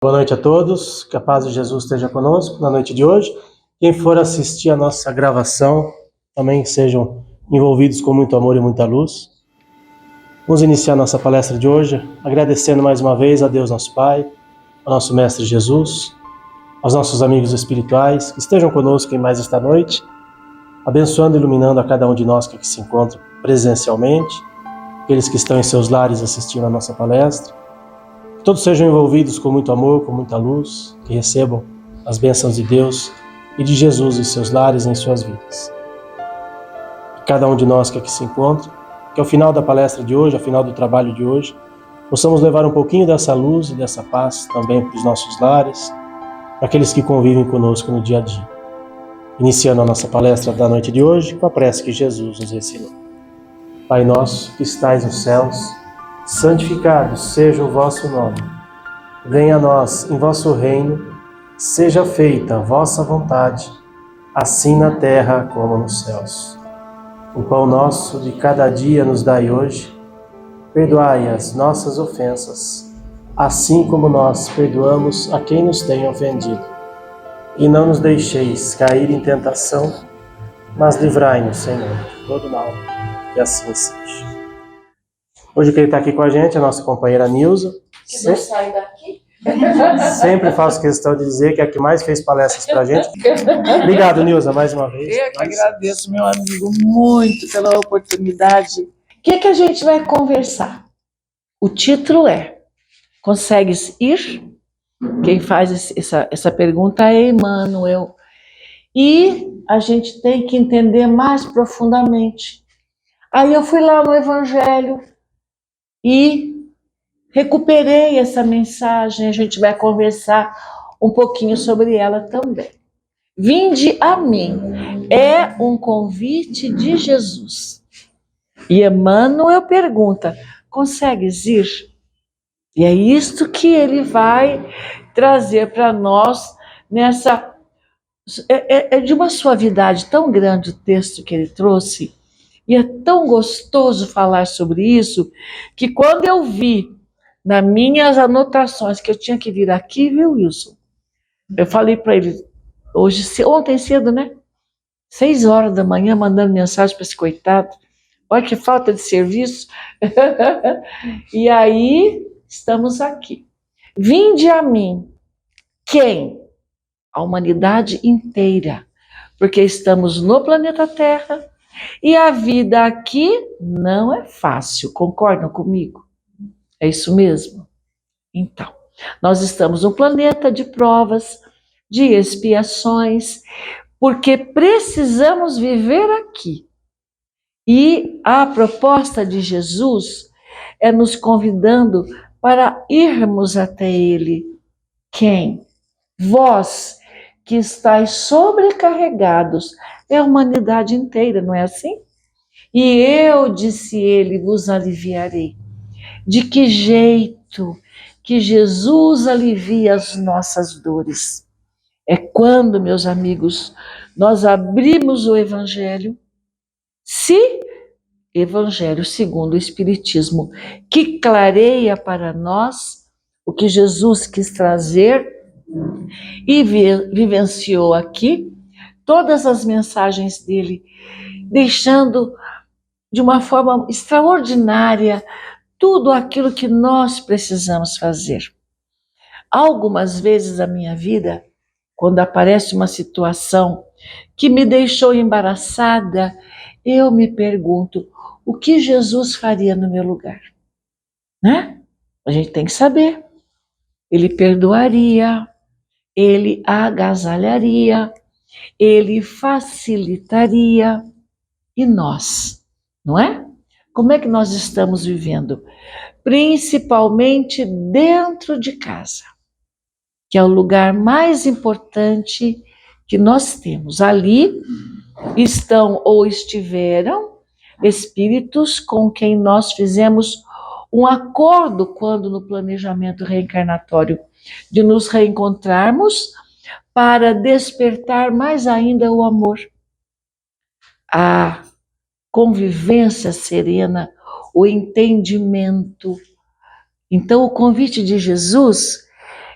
Boa noite a todos, que a paz de Jesus esteja conosco na noite de hoje. Quem for assistir a nossa gravação, também sejam envolvidos com muito amor e muita luz. Vamos iniciar nossa palestra de hoje, agradecendo mais uma vez a Deus nosso Pai, ao nosso Mestre Jesus, aos nossos amigos espirituais, que estejam conosco em mais esta noite, abençoando e iluminando a cada um de nós que aqui se encontra presencialmente, aqueles que estão em seus lares assistindo a nossa palestra. Que todos sejam envolvidos com muito amor, com muita luz, que recebam as bênçãos de Deus e de Jesus em seus lares e em suas vidas. Que cada um de nós que aqui se encontra, que ao final da palestra de hoje, ao final do trabalho de hoje, possamos levar um pouquinho dessa luz e dessa paz também para os nossos lares, para aqueles que convivem conosco no dia a dia. Iniciando a nossa palestra da noite de hoje com a prece que Jesus nos ensinou. Pai nosso que estais nos céus, santificado seja o vosso nome. Venha a nós em vosso reino, seja feita a vossa vontade, assim na terra como nos céus. O pão nosso de cada dia nos dai hoje, perdoai as nossas ofensas, assim como nós perdoamos a quem nos tem ofendido. E não nos deixeis cair em tentação, mas livrai-nos, Senhor, de todo mal, que assim seja. Hoje quem está aqui com a gente é a nossa companheira Nilza. Que não sai daqui. Sempre faço questão de dizer que é a que mais fez palestras para a gente. Obrigado, Nilza, mais uma vez. Eu que agradeço, meu amigo, muito pela oportunidade. O que a gente vai conversar? O título é Consegues ir? Quem faz essa pergunta é Emmanuel. E a gente tem que entender mais profundamente. Aí eu fui lá no Evangelho e recuperei essa mensagem, a gente vai conversar um pouquinho sobre ela também. Vinde a mim, é um convite de Jesus. E Emmanuel pergunta, consegues ir? E é isto que ele vai trazer para nós nessa... É de uma suavidade tão grande o texto que ele trouxe, e é tão gostoso falar sobre isso, que quando eu vi nas minhas anotações que eu tinha que vir aqui, viu, Wilson? Eu falei para ele, ontem cedo, né? 6 horas da manhã, mandando mensagem para esse coitado. Olha que falta de serviço. E aí, estamos aqui. Vinde a mim. Quem? A humanidade inteira. Porque estamos no planeta Terra e a vida aqui não é fácil. Concordam comigo? É isso mesmo? Então, nós estamos num planeta de provas, de expiações, porque precisamos viver aqui. E a proposta de Jesus é nos convidando para irmos até Ele. Quem? Vós que estáis sobrecarregados, é a humanidade inteira, não é assim? E eu, disse ele, vos aliviarei. De que jeito que Jesus alivia as nossas dores? É quando, meus amigos, nós abrimos o Evangelho, Evangelho segundo o Espiritismo, que clareia para nós o que Jesus quis trazer e vivenciou aqui, todas as mensagens dele, deixando de uma forma extraordinária tudo aquilo que nós precisamos fazer. Algumas vezes na minha vida, quando aparece uma situação que me deixou embaraçada, eu me pergunto, o que Jesus faria no meu lugar? Né? A gente tem que saber. Ele perdoaria, ele agasalharia, ele facilitaria. E nós, não é? Como é que nós estamos vivendo? Principalmente dentro de casa, que é o lugar mais importante que nós temos. Ali estão ou estiveram espíritos com quem nós fizemos um acordo quando no planejamento reencarnatório de nos reencontrarmos para despertar mais ainda o amor, a convivência serena, o entendimento. Então, o convite de Jesus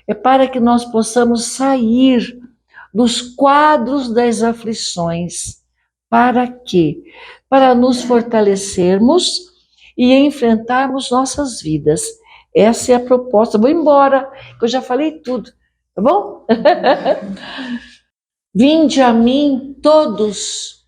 é para que nós possamos sair dos quadros das aflições. Para quê? Para nos fortalecermos e enfrentarmos nossas vidas. Essa é a proposta. Vou embora, que eu já falei tudo, tá bom? Vinde a mim todos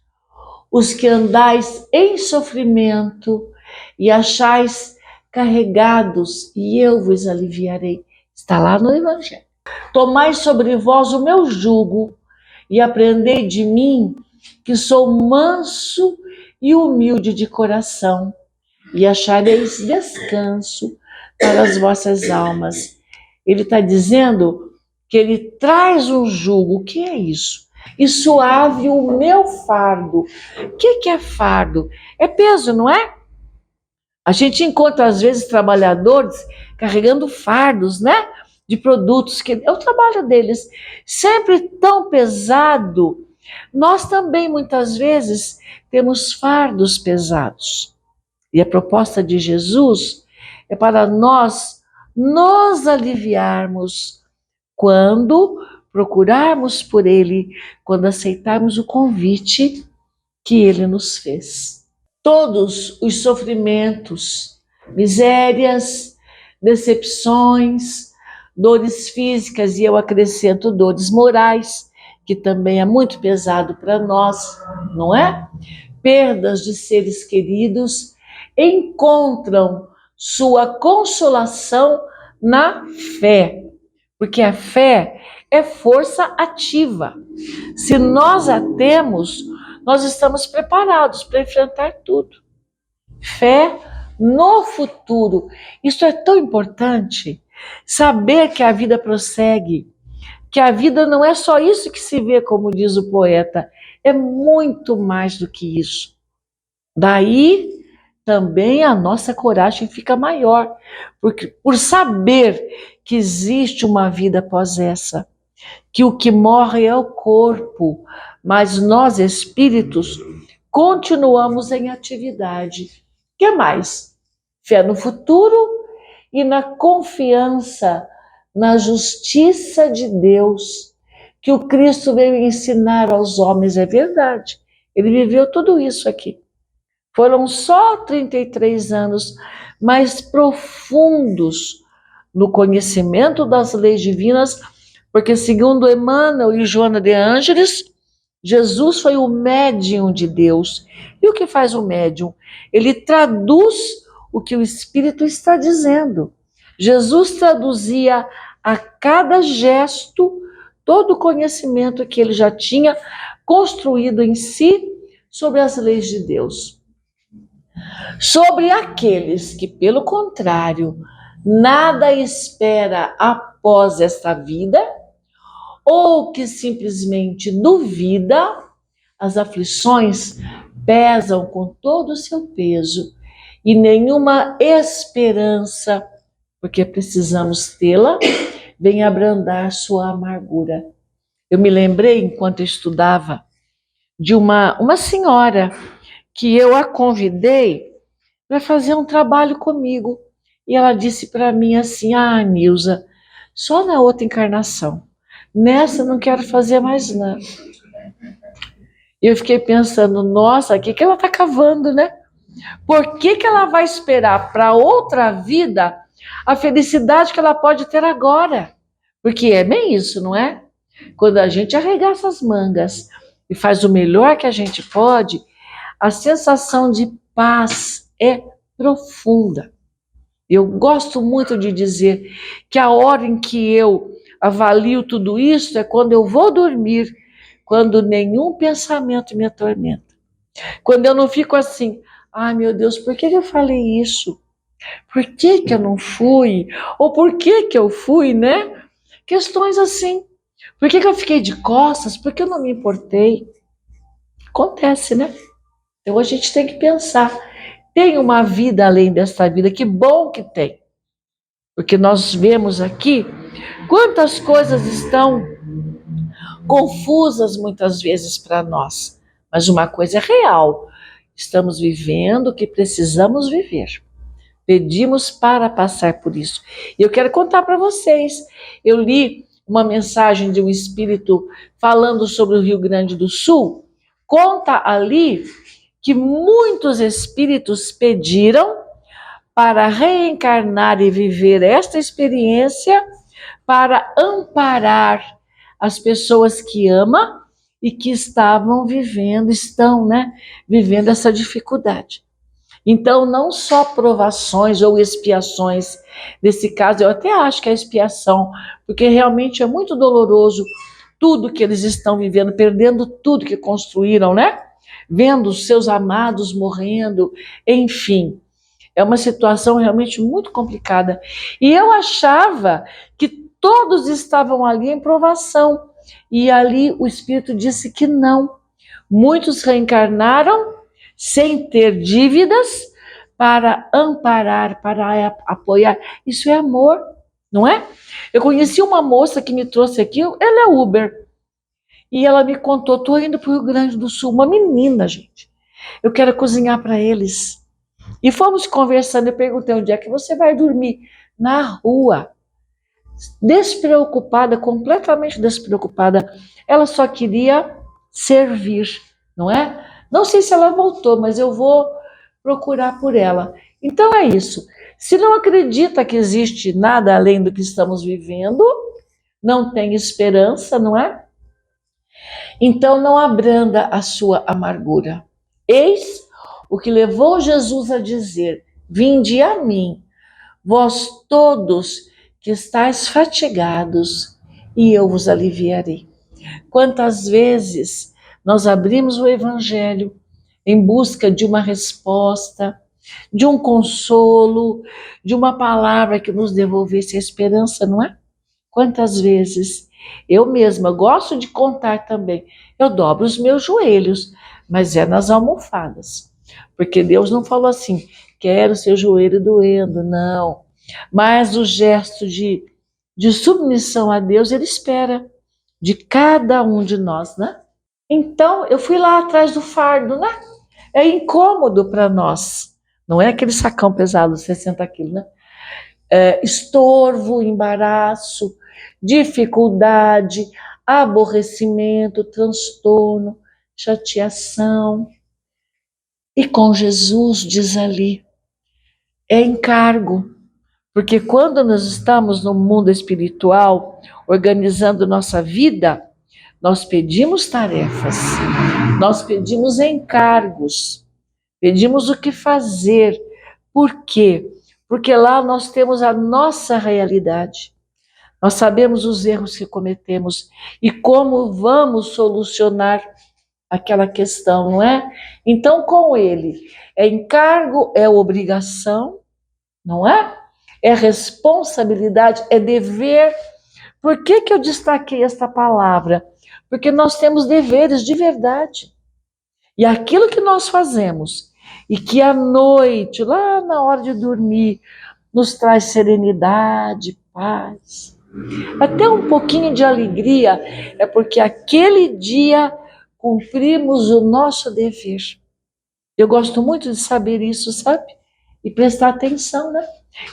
os que andais em sofrimento e achais carregados, e eu vos aliviarei. Está lá no Evangelho. Tomai sobre vós o meu jugo e aprendei de mim, que sou manso e humilde de coração, e achareis descanso para as vossas almas. Ele está dizendo que ele traz um jugo. O que é isso? E suave o meu fardo. O que é fardo? É peso, não é? A gente encontra, às vezes, trabalhadores carregando fardos, né? De produtos, que é o trabalho deles, sempre tão pesado. Nós também, muitas vezes, temos fardos pesados. E a proposta de Jesus é para nós nos aliviarmos quando procurarmos por Ele, quando aceitarmos o convite que Ele nos fez. Todos os sofrimentos, misérias, decepções, dores físicas, e eu acrescento dores morais, que também é muito pesado para nós, não é? Perdas de seres queridos, encontram sua consolação na fé, porque a fé é força ativa. Se nós a temos, nós estamos preparados para enfrentar tudo. Fé no futuro. Isso é tão importante. Saber que a vida prossegue, que a vida não é só isso que se vê, como diz o poeta, é muito mais do que isso. Daí também a nossa coragem fica maior, porque por saber que existe uma vida após essa, que o que morre é o corpo, mas nós, espíritos, continuamos em atividade. O que mais? Fé no futuro e na confiança na justiça de Deus, que o Cristo veio ensinar aos homens. É verdade, ele viveu tudo isso aqui. Foram só 33 anos, mais profundos no conhecimento das leis divinas, porque, segundo Emmanuel e Joana de Ângeles, Jesus foi o médium de Deus. E o que faz o médium? Ele traduz o que o Espírito está dizendo. Jesus traduzia a cada gesto todo o conhecimento que ele já tinha construído em si sobre as leis de Deus. Sobre aqueles que, pelo contrário, nada espera após esta vida, ou que simplesmente duvida, as aflições pesam com todo o seu peso e nenhuma esperança, porque precisamos tê-la, vem abrandar sua amargura. Eu me lembrei, enquanto eu estudava, de uma senhora que eu a convidei para fazer um trabalho comigo. E ela disse para mim assim: ah, Nilza, só na outra encarnação. Nessa não quero fazer mais nada. E eu fiquei pensando, nossa, o que ela está cavando, né? Por que ela vai esperar para outra vida a felicidade que ela pode ter agora? Porque é bem isso, não é? Quando a gente arregaça as mangas e faz o melhor que a gente pode, a sensação de paz é profunda. Eu gosto muito de dizer que a hora em que eu avalio tudo isso é quando eu vou dormir, quando nenhum pensamento me atormenta. Quando eu não fico assim, ai meu Deus, por que eu falei isso? Por que eu não fui? Ou por que eu fui, né? Questões assim. Por que eu fiquei de costas? Por que eu não me importei? Acontece, né? Então a gente tem que pensar, tem uma vida além desta vida, que bom que tem. Porque nós vemos aqui quantas coisas estão confusas muitas vezes para nós. Mas uma coisa é real, estamos vivendo o que precisamos viver. Pedimos para passar por isso. E eu quero contar para vocês. Eu li uma mensagem de um espírito falando sobre o Rio Grande do Sul. Conta ali que muitos espíritos pediram para reencarnar e viver esta experiência para amparar as pessoas que ama e que estavam vivendo, vivendo essa dificuldade. Então, não só provações ou expiações, nesse caso eu até acho que é expiação, porque realmente é muito doloroso tudo que eles estão vivendo, perdendo tudo que construíram, né? Vendo os seus amados morrendo, enfim. É uma situação realmente muito complicada. E eu achava que todos estavam ali em provação. E ali o Espírito disse que não. Muitos reencarnaram sem ter dívidas para amparar, para apoiar. Isso é amor, não é? Eu conheci uma moça que me trouxe aqui, ela é Uber. E ela me contou, estou indo para o Rio Grande do Sul, uma menina, gente. Eu quero cozinhar para eles. E fomos conversando, eu perguntei onde é que você vai dormir? Na rua. Despreocupada, completamente despreocupada. Ela só queria servir, não é? Não sei se ela voltou, mas eu vou procurar por ela. Então é isso. Se não acredita que existe nada além do que estamos vivendo, não tem esperança, não é? Então não abranda a sua amargura. Eis o que levou Jesus a dizer: vinde a mim, vós todos que estáis fatigados, e eu vos aliviarei. Quantas vezes nós abrimos o Evangelho em busca de uma resposta, de um consolo, de uma palavra que nos devolvesse a esperança, não é? Quantas vezes eu mesma gosto de contar também, eu dobro os meus joelhos, mas é nas almofadas, porque Deus não falou assim, quero seu joelho doendo, não. Mas o gesto de submissão a Deus, Ele espera de cada um de nós, né? Então, eu fui lá atrás do fardo, né? É incômodo para nós, não é aquele sacão pesado, 60 quilos, né? Estorvo, embaraço, dificuldade, aborrecimento, transtorno, chateação. E com Jesus, diz ali, é encargo. Porque quando nós estamos no mundo espiritual, organizando nossa vida, nós pedimos tarefas, nós pedimos encargos, pedimos o que fazer. Por quê? Porque lá nós temos a nossa realidade. Nós sabemos os erros que cometemos e como vamos solucionar aquela questão, não é? Então, com ele, é encargo, é obrigação, não é? É responsabilidade, é dever. Por que eu destaquei esta palavra? Porque nós temos deveres de verdade. E aquilo que nós fazemos, e que à noite, lá na hora de dormir, nos traz serenidade, paz, até um pouquinho de alegria, é porque aquele dia cumprimos o nosso dever. Eu gosto muito de saber isso, sabe? E prestar atenção, né?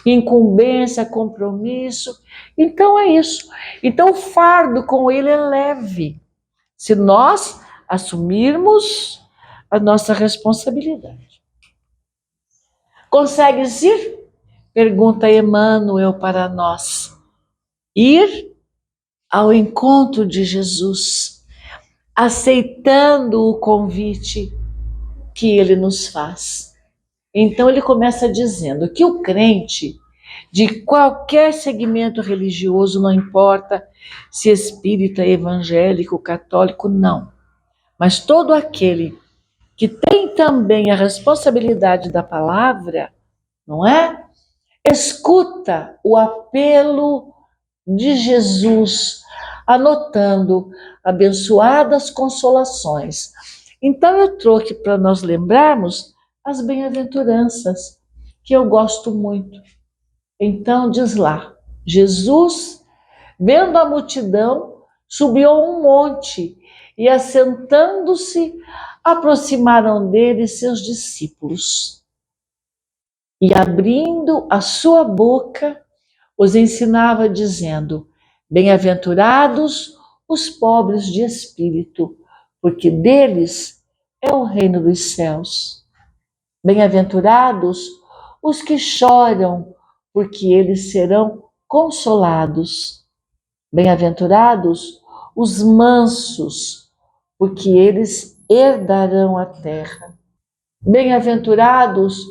Incumbência, compromisso. Então é isso. Então o fardo com ele é leve, se nós assumirmos a nossa responsabilidade. Consegues ir? Pergunta Emmanuel para nós. Ir ao encontro de Jesus, aceitando o convite que ele nos faz. Então ele começa dizendo que o crente de qualquer segmento religioso, não importa se espírita, evangélico, católico, não, mas todo aquele que tem também a responsabilidade da palavra, não é? Escuta o apelo de Jesus, anotando abençoadas consolações. Então eu trouxe para nós lembrarmos as bem-aventuranças, que eu gosto muito. Então diz lá, Jesus, vendo a multidão, subiu a um monte e, assentando-se, aproximaram dele seus discípulos. E abrindo a sua boca, os ensinava dizendo: bem-aventurados os pobres de espírito, porque deles é o reino dos céus. Bem-aventurados os que choram, porque eles serão consolados. Bem-aventurados os mansos, porque eles herdarão a terra. Bem-aventurados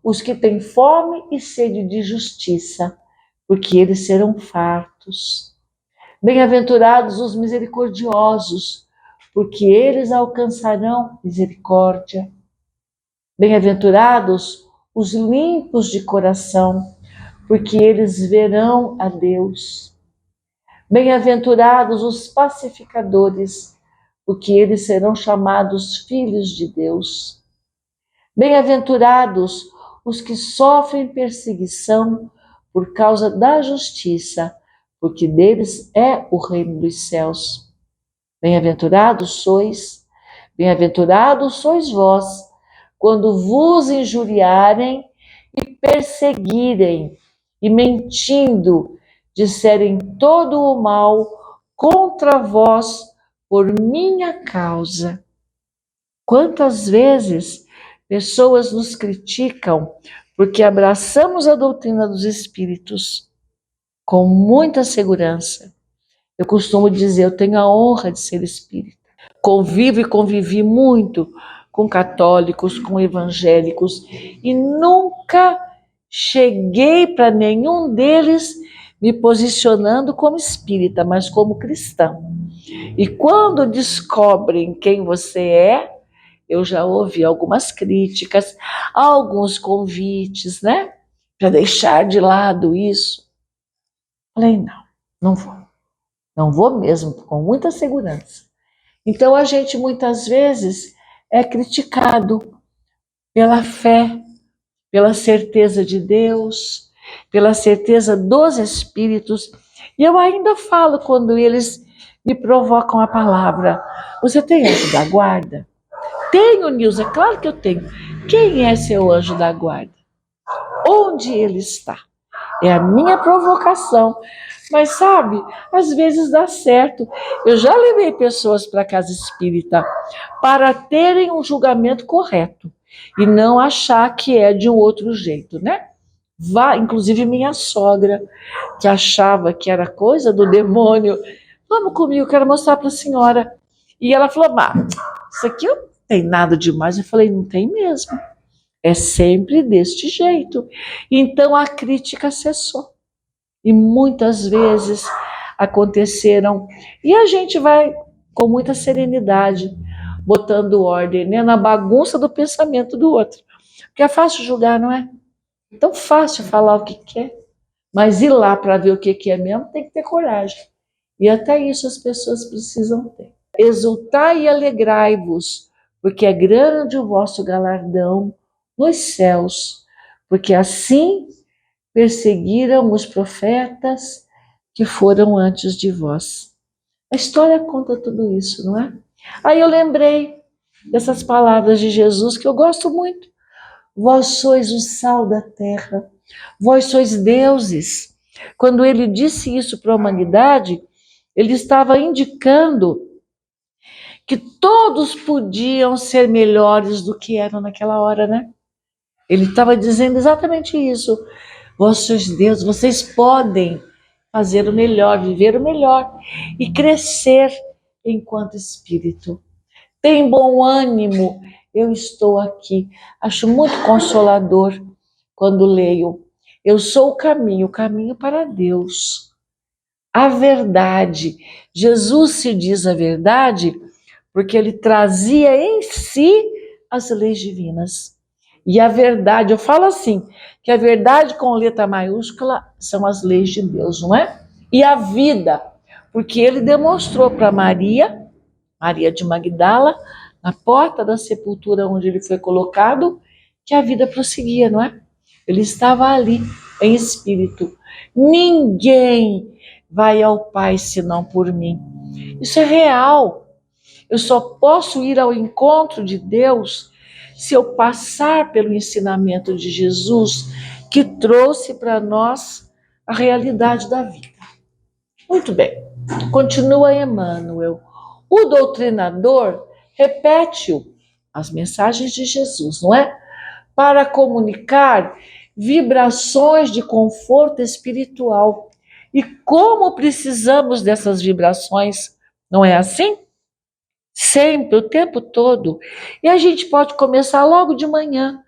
os que têm fome e sede de justiça, porque eles serão fartos. Bem-aventurados os misericordiosos, porque eles alcançarão misericórdia. Bem-aventurados os limpos de coração, porque eles verão a Deus. Bem-aventurados os pacificadores, porque eles serão chamados filhos de Deus. Bem-aventurados os que sofrem perseguição por causa da justiça, porque deles é o reino dos céus. Bem-aventurados sois vós, quando vos injuriarem e perseguirem, e mentindo, disserem todo o mal contra vós por minha causa. Quantas vezes pessoas nos criticam porque abraçamos a doutrina dos espíritos com muita segurança. Eu costumo dizer, eu tenho a honra de ser espírita. Convivo e convivi muito com católicos, com evangélicos, e nunca cheguei para nenhum deles me posicionando como espírita, mas como cristão. E quando descobrem quem você é, eu já ouvi algumas críticas, alguns convites, né? Para deixar de lado isso. Falei, não vou. Não vou mesmo, com muita segurança. Então a gente muitas vezes é criticado pela fé, pela certeza de Deus, pela certeza dos espíritos. E eu ainda falo quando eles me provocam a palavra: você tem anjo da guarda? Tenho, Nilza, claro que eu tenho. Quem é seu anjo da guarda? Onde ele está? É a minha provocação. Mas sabe, às vezes dá certo. Eu já levei pessoas para a casa espírita para terem um julgamento correto e não achar que é de um outro jeito, né? Inclusive minha sogra, que achava que era coisa do demônio. Vamos comigo, quero mostrar para a senhora. E ela falou, isso aqui não tem nada demais. Eu falei, não tem mesmo. É sempre deste jeito. Então a crítica cessou. E muitas vezes aconteceram. E a gente vai com muita serenidade, botando ordem, né, na bagunça do pensamento do outro. Porque é fácil julgar, não é? Tão fácil falar o que quer. Mas ir lá para ver o que é mesmo, tem que ter coragem. E até isso as pessoas precisam ter. Exultai e alegrai-vos, porque é grande o vosso galardão nos céus, porque assim perseguiram os profetas que foram antes de vós. A história conta tudo isso, não é? Aí eu lembrei dessas palavras de Jesus que eu gosto muito. Vós sois o sal da terra, vós sois deuses. Quando ele disse isso para a humanidade, ele estava indicando que todos podiam ser melhores do que eram naquela hora, né? Ele estava dizendo exatamente isso. Vós sois Deus, vocês podem fazer o melhor, viver o melhor e crescer enquanto espírito. Tem bom ânimo, eu estou aqui. Acho muito consolador quando leio. Eu sou o caminho para Deus. A verdade. Jesus se diz a verdade porque ele trazia em si as leis divinas. E a verdade, eu falo assim, que a verdade com letra maiúscula são as leis de Deus, não é? E a vida, porque ele demonstrou para Maria de Magdala, na porta da sepultura onde ele foi colocado, que a vida prosseguia, não é? Ele estava ali, em espírito. Ninguém vai ao Pai senão por mim. Isso é real. Eu só posso ir ao encontro de Deus se eu passar pelo ensinamento de Jesus, que trouxe para nós a realidade da vida. Muito bem, continua Emmanuel. O doutrinador repete as mensagens de Jesus, não é? Para comunicar vibrações de conforto espiritual. E como precisamos dessas vibrações, não é assim? Sempre, o tempo todo. E a gente pode começar logo de manhã,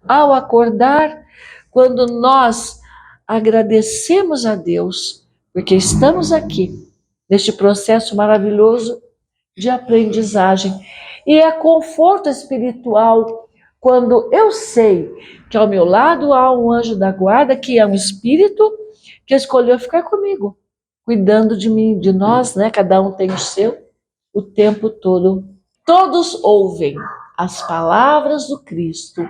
ao acordar, quando nós agradecemos a Deus, porque estamos aqui, neste processo maravilhoso de aprendizagem. E é conforto espiritual quando eu sei que ao meu lado há um anjo da guarda, que é um espírito que escolheu ficar comigo, cuidando de mim, de nós, né? Cada um tem o seu, o tempo todo. Todos ouvem as palavras do Cristo,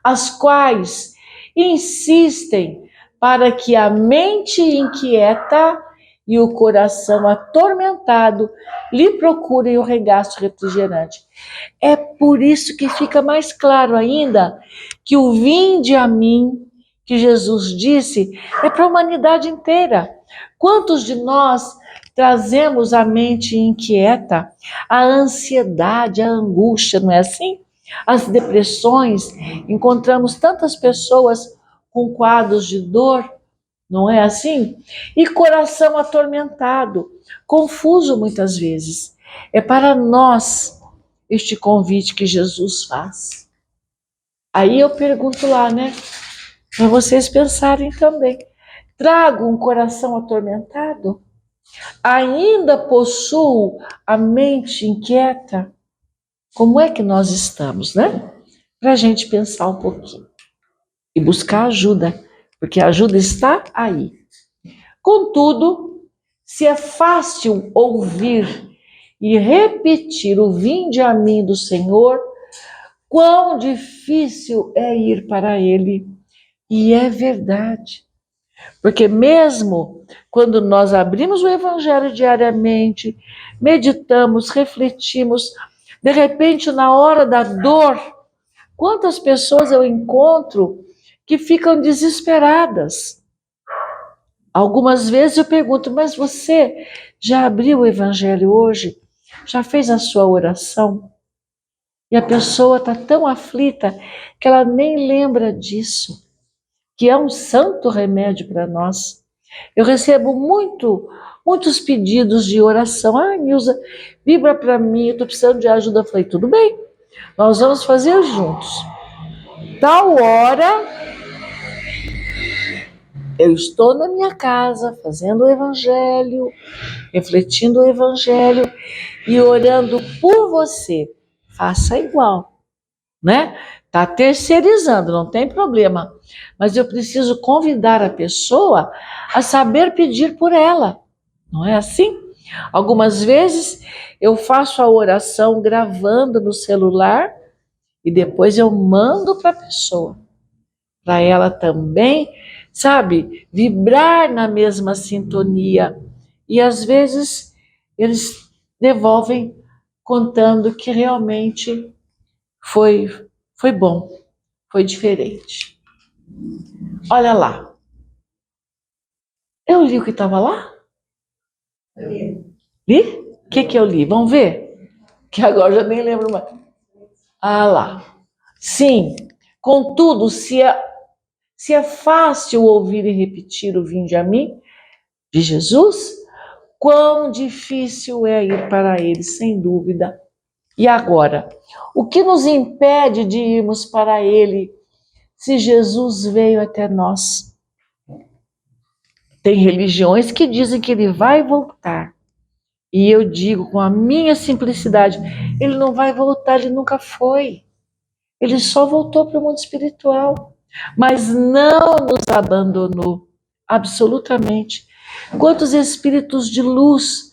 as quais insistem para que a mente inquieta e o coração atormentado lhe procurem o regaço refrigerante. É por isso que fica mais claro ainda que o vinde a mim, que Jesus disse, é para a humanidade inteira. Quantos de nós trazemos a mente inquieta, a ansiedade, a angústia, não é assim? As depressões, encontramos tantas pessoas com quadros de dor, não é assim? E coração atormentado, confuso muitas vezes. É para nós este convite que Jesus faz. Aí eu pergunto lá, né? Para vocês pensarem também. Trago um coração atormentado? Ainda possuo a mente inquieta? Como é que nós estamos, né? Para a gente pensar um pouquinho e buscar ajuda, porque a ajuda está aí. Contudo, se é fácil ouvir e repetir o vinde a mim do Senhor, quão difícil é ir para Ele. E é verdade. Porque mesmo quando nós abrimos o Evangelho diariamente, meditamos, refletimos, de repente, na hora da dor, quantas pessoas eu encontro que ficam desesperadas. Algumas vezes eu pergunto, mas você já abriu o Evangelho hoje? Já fez a sua oração? E a pessoa está tão aflita que ela nem lembra disso, que é um santo remédio para nós. Eu recebo muitos pedidos de oração. Ah, Nilza, vibra para mim, eu estou precisando de ajuda. Eu falei, tudo bem, nós vamos fazer juntos. Tal hora, eu estou na minha casa fazendo o Evangelho, refletindo o Evangelho e orando por você. Faça igual, né? Tá terceirizando, não tem problema. Mas eu preciso convidar a pessoa a saber pedir por ela. Não é assim? Algumas vezes eu faço a oração gravando no celular e depois eu mando para a pessoa, para ela também, sabe, vibrar na mesma sintonia. E às vezes eles devolvem contando que realmente foi bom, foi diferente. Olha lá. Eu li o que estava lá? Li? O que eu li? Vamos ver? Que agora eu já nem lembro mais. Ah lá. Sim, contudo, se é fácil ouvir e repetir o vinde a mim, de Jesus, quão difícil é ir para ele, sem dúvida. E agora, o que nos impede de irmos para ele se Jesus veio até nós? Tem religiões que dizem que ele vai voltar. E eu digo com a minha simplicidade, ele não vai voltar, ele nunca foi. Ele só voltou para o mundo espiritual, mas não nos abandonou, absolutamente. Quantos espíritos de luz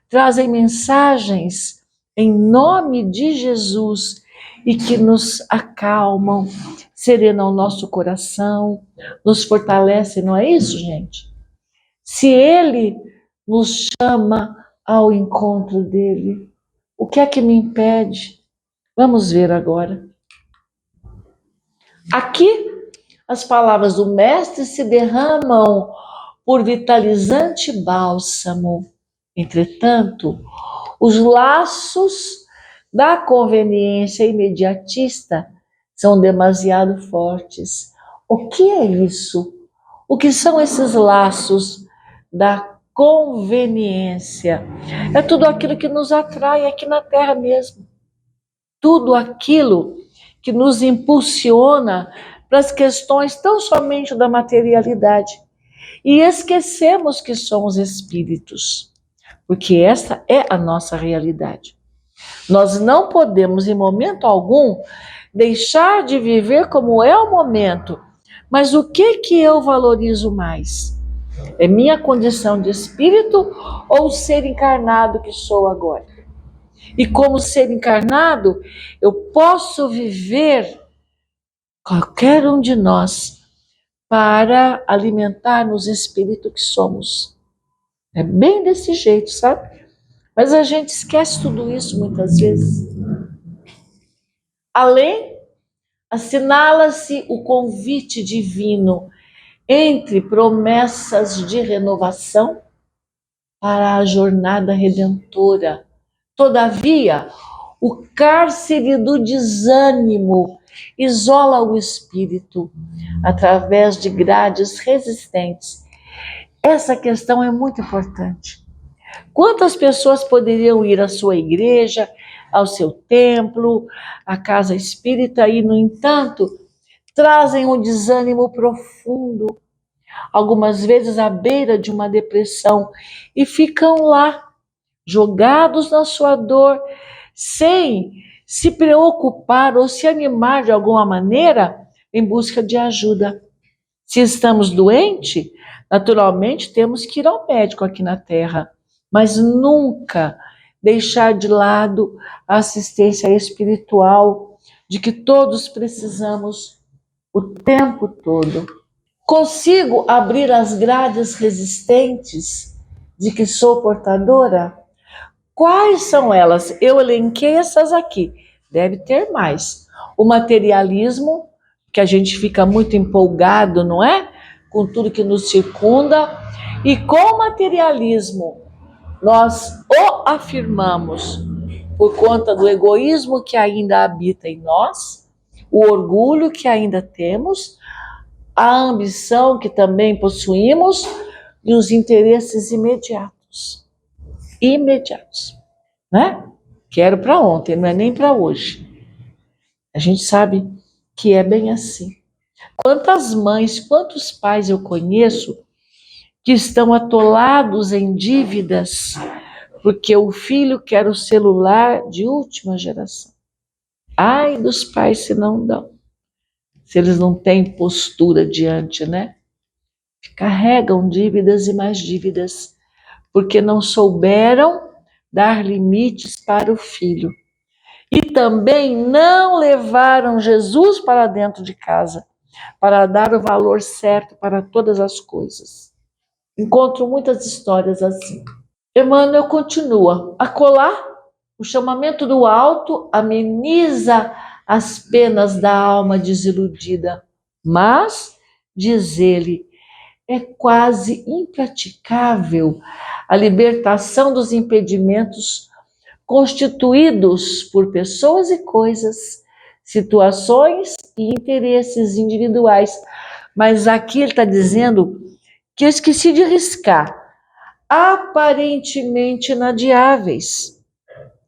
trazem mensagens em nome de Jesus e que nos acalmam, serenam o nosso coração, nos fortalecem, não é isso, gente? Se ele nos chama ao encontro dele, o que é que me impede? Vamos ver agora. Aqui, as palavras do Mestre se derramam por vitalizante bálsamo. Entretanto, os laços da conveniência imediatista são demasiado fortes. O que é isso? O que são esses laços da conveniência? É tudo aquilo que nos atrai aqui na Terra mesmo. Tudo aquilo que nos impulsiona para as questões tão somente da materialidade. E esquecemos que somos espíritos, porque essa é a nossa realidade. Nós não podemos, em momento algum, deixar de viver como é o momento. Mas o que eu valorizo mais? É minha condição de espírito ou o ser encarnado que sou agora? E como ser encarnado, eu posso viver, qualquer um de nós, para alimentar-nos espírito que somos. É bem desse jeito, sabe? Mas a gente esquece tudo isso muitas vezes. Além, assinala-se o convite divino entre promessas de renovação para a jornada redentora. Todavia, o cárcere do desânimo isola o espírito através de grades resistentes. Essa questão é muito importante. Quantas pessoas poderiam ir à sua igreja, ao seu templo, à casa espírita e, no entanto, trazem um desânimo profundo, algumas vezes à beira de uma depressão, e ficam lá, jogados na sua dor, sem se preocupar ou se animar de alguma maneira em busca de ajuda. Se estamos doentes, naturalmente temos que ir ao médico aqui na Terra, mas nunca deixar de lado a assistência espiritual de que todos precisamos o tempo todo. Consigo abrir as grades resistentes de que sou portadora? Quais são elas? Eu elenquei essas aqui. Deve ter mais. O materialismo, que a gente fica muito empolgado, não é? Com tudo que nos circunda. E com o materialismo, nós o afirmamos por conta do egoísmo que ainda habita em nós, o orgulho que ainda temos, a ambição que também possuímos e os interesses imediatos. Né? Quero para ontem, não é nem para hoje. A gente sabe que é bem assim. Quantas mães, quantos pais eu conheço que estão atolados em dívidas porque o filho quer o celular de última geração. Ai dos pais se não dão. Se eles não têm postura diante, né? Carregam dívidas e mais dívidas, porque não souberam dar limites para o filho. E também não levaram Jesus para dentro de casa, para dar o valor certo para todas as coisas. Encontro muitas histórias assim. Emmanuel continua. Acolá, o chamamento do alto ameniza as penas da alma desiludida, mas, diz ele, é quase impraticável a libertação dos impedimentos constituídos por pessoas e coisas, situações e interesses individuais. Mas aqui ele está dizendo que eu esqueci de riscar. Aparentemente inadiáveis.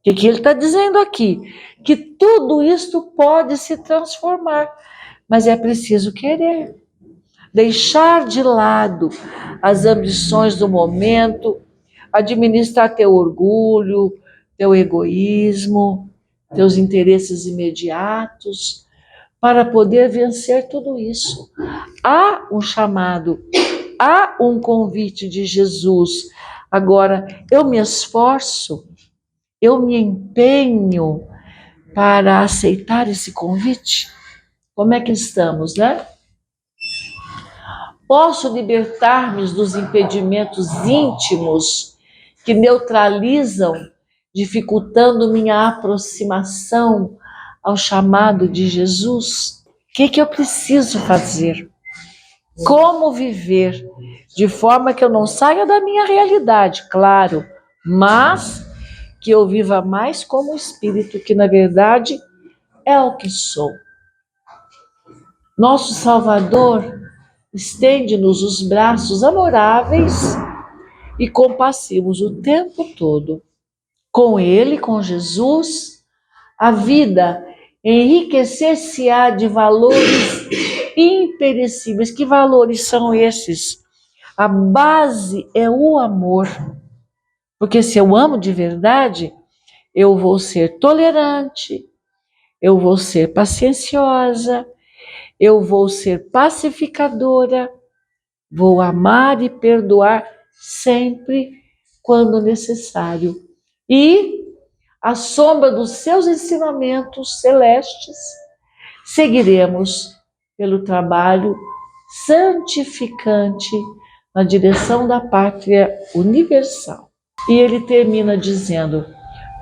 O que ele está dizendo aqui? Que tudo isto pode se transformar, mas é preciso querer. Deixar de lado as ambições do momento, administrar teu orgulho, teu egoísmo, teus interesses imediatos, para poder vencer tudo isso. Há um chamado, há um convite de Jesus. Agora, eu me esforço, eu me empenho para aceitar esse convite? Como é que estamos, né? Posso libertar-me dos impedimentos íntimos que neutralizam, dificultando minha aproximação ao chamado de Jesus? que eu preciso fazer? Como viver de forma que eu não saia da minha realidade, claro, mas que eu viva mais como espírito, que na verdade é o que sou. Nosso Salvador estende-nos os braços amoráveis e compassivos o tempo todo. Com Ele, com Jesus, a vida enriquecer-se-á de valores imperecíveis. Que valores são esses? A base é o amor. Porque se eu amo de verdade, eu vou ser tolerante, eu vou ser pacienciosa, eu vou ser pacificadora, vou amar e perdoar sempre quando necessário. E, à sombra dos seus ensinamentos celestes, seguiremos pelo trabalho santificante na direção da pátria universal. E ele termina dizendo: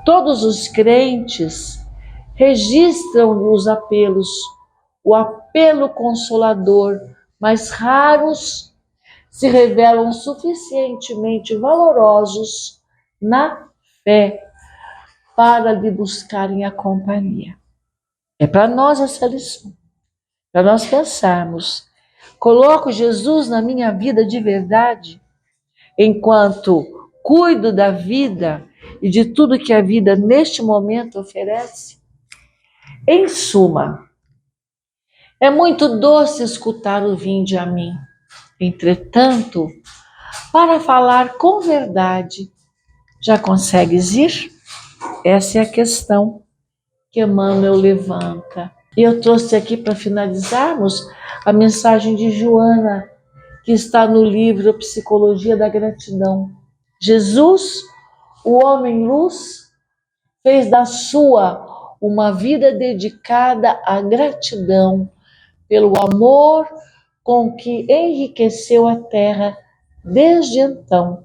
todos os crentes registram os apelos, o apelo consolador, mas raros se revelam suficientemente valorosos na fé para lhe buscarem a companhia. É para nós essa lição, para nós pensarmos: coloco Jesus na minha vida de verdade, enquanto cuido da vida e de tudo que a vida neste momento oferece? Em suma, é muito doce escutar o vinde a mim. Entretanto, para falar com verdade, já consegues ir? Essa é a questão que Emmanuel levanta. E eu trouxe aqui para finalizarmos a mensagem de Joana, que está no livro Psicologia da Gratidão. Jesus, o homem-luz, fez da sua uma vida dedicada à gratidão pelo amor com que enriqueceu a terra desde então,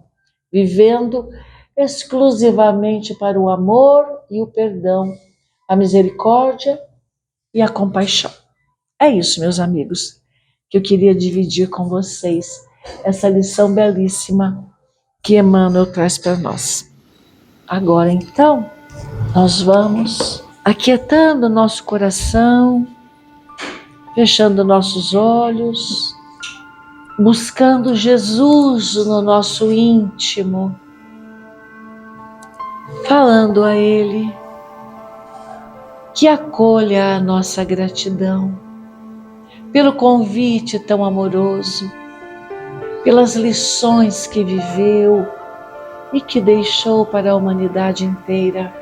vivendo exclusivamente para o amor e o perdão, a misericórdia e a compaixão. É isso, meus amigos, que eu queria dividir com vocês, essa lição belíssima que Emmanuel traz para nós. Agora, então, nós vamos aquietando nosso coração, fechando nossos olhos, buscando Jesus no nosso íntimo, falando a Ele que acolha a nossa gratidão pelo convite tão amoroso, pelas lições que viveu e que deixou para a humanidade inteira,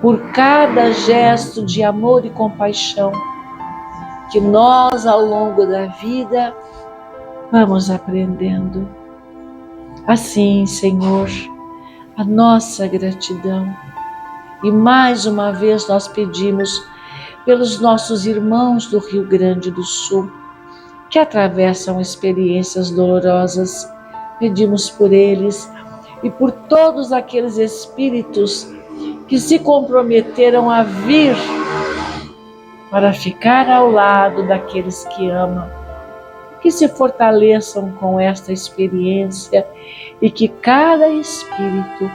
por cada gesto de amor e compaixão que nós, ao longo da vida, vamos aprendendo. Assim, Senhor, a nossa gratidão. E mais uma vez nós pedimos pelos nossos irmãos do Rio Grande do Sul, que atravessam experiências dolorosas. Pedimos por eles e por todos aqueles espíritos que se comprometeram a vir para ficar ao lado daqueles que amam, que se fortaleçam com esta experiência e que cada espírito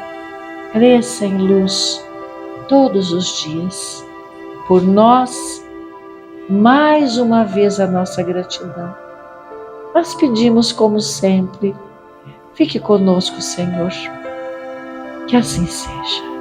cresça em luz todos os dias. Por nós, mais uma vez a nossa gratidão. Nós pedimos, como sempre, fique conosco, Senhor, que assim seja.